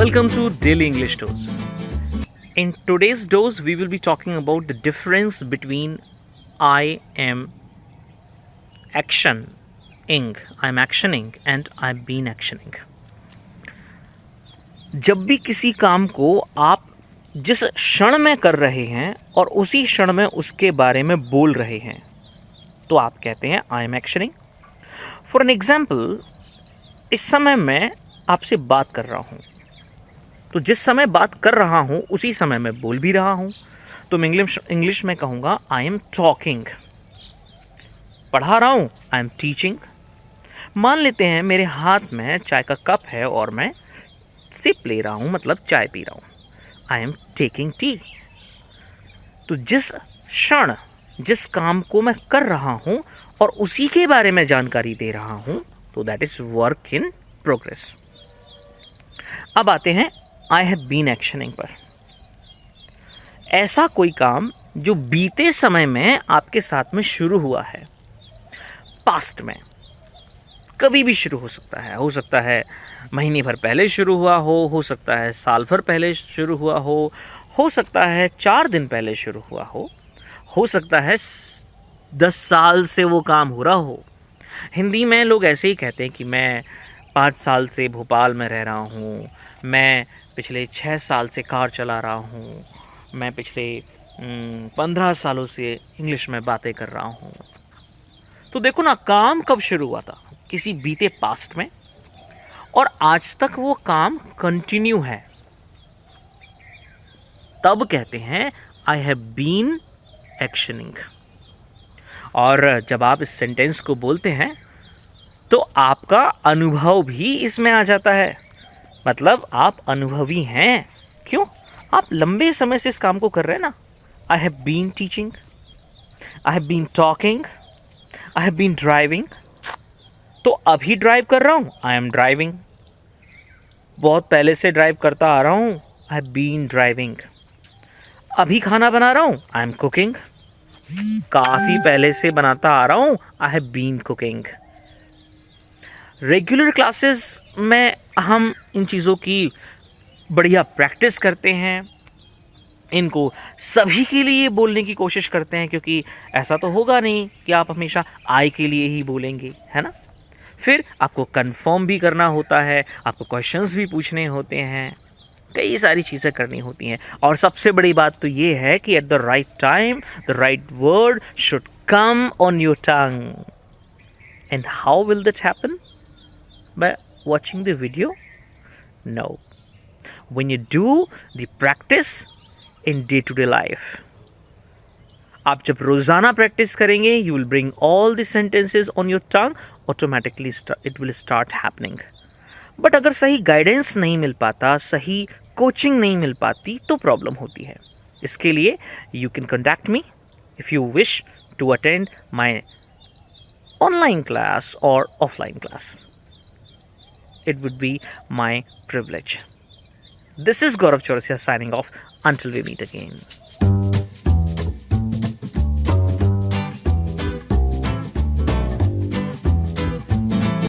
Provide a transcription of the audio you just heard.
Welcome to Daily English Dose. In today's dose, we will be talking about the difference between I am actioning, I'm actioning and I've been actioning. जब भी किसी काम को आप जिस क्षण में कर रहे हैं और उसी क्षण में उसके बारे में बोल रहे हैं तो आप कहते हैं I am actioning. For an example, इस समय मैं आपसे बात कर रहा हूँ, तो जिस समय बात कर रहा हूँ उसी समय मैं बोल भी रहा हूँ, तो मैं इंग्लिश में कहूँगा आई एम टॉकिंग. पढ़ा रहा हूँ, आई एम टीचिंग. मान लेते हैं मेरे हाथ में चाय का कप है और मैं सिप ले रहा हूँ, मतलब चाय पी रहा हूँ, आई एम टेकिंग टी. तो जिस क्षण जिस काम को मैं कर रहा हूँ और उसी के बारे में जानकारी दे रहा हूँ, तो that is work in progress. अब आते हैं आई हैव बीन एक्शनिंग पर. ऐसा कोई काम जो बीते समय में आपके साथ में शुरू हुआ है, पास्ट में, कभी भी शुरू हो सकता है महीने भर पहले शुरू हुआ हो सकता है साल भर पहले शुरू हुआ हो सकता है 4 दिन पहले शुरू हुआ हो सकता है 10 साल से वो काम हो रहा हो. हिंदी में लोग ऐसे ही कहते हैं कि मैं 5 साल से भोपाल में रह रहा हूँ, मैं पिछले 6 साल से कार चला रहा हूँ, मैं पिछले 15 सालों से इंग्लिश में बातें कर रहा हूँ. तो देखो ना, काम कब शुरू हुआ था, किसी बीते पास्ट में, और आज तक वो काम कंटिन्यू है, तब कहते हैं आई हैव बीन एक्शनिंग. और जब आप इस सेंटेंस को बोलते हैं तो आपका अनुभव भी इसमें आ जाता है, मतलब आप अनुभवी हैं. क्यों? आप लंबे समय से इस काम को कर रहे हैं ना. I have been teaching, I have been talking, I have been driving. तो अभी ड्राइव कर रहा हूँ, आई एम ड्राइविंग. बहुत पहले से ड्राइव करता आ रहा हूँ, आई हैव बीन ड्राइविंग. अभी खाना बना रहा हूँ, आई एम कुकिंग. काफ़ी पहले से बनाता आ रहा हूँ, I have been cooking. Regular classes में हम इन चीज़ों की बढ़िया प्रैक्टिस करते हैं, इनको सभी के लिए बोलने की कोशिश करते हैं, क्योंकि ऐसा तो होगा नहीं कि आप हमेशा आई के लिए ही बोलेंगे, है ना. फिर आपको कंफर्म भी करना होता है, आपको क्वेश्चंस भी पूछने होते हैं, कई सारी चीज़ें करनी होती हैं. और सबसे बड़ी बात तो ये है कि at the right time the right word should come on your tongue. And how will that happen? By watching the video? No. When you do the practice in day-to-day life. आप जब रोज़ाना प्रैक्टिस करेंगे, you will bring all the sentences on your tongue, automatically it will start happening. But अगर सही guidance नहीं मिल पाता, सही coaching नहीं मिल पाती, तो प्रॉब्लम होती है. इसके लिए you can contact me if you wish to attend my online class or offline class. It would be my privilege. This is Gaurav Chaurasia signing off until we meet again.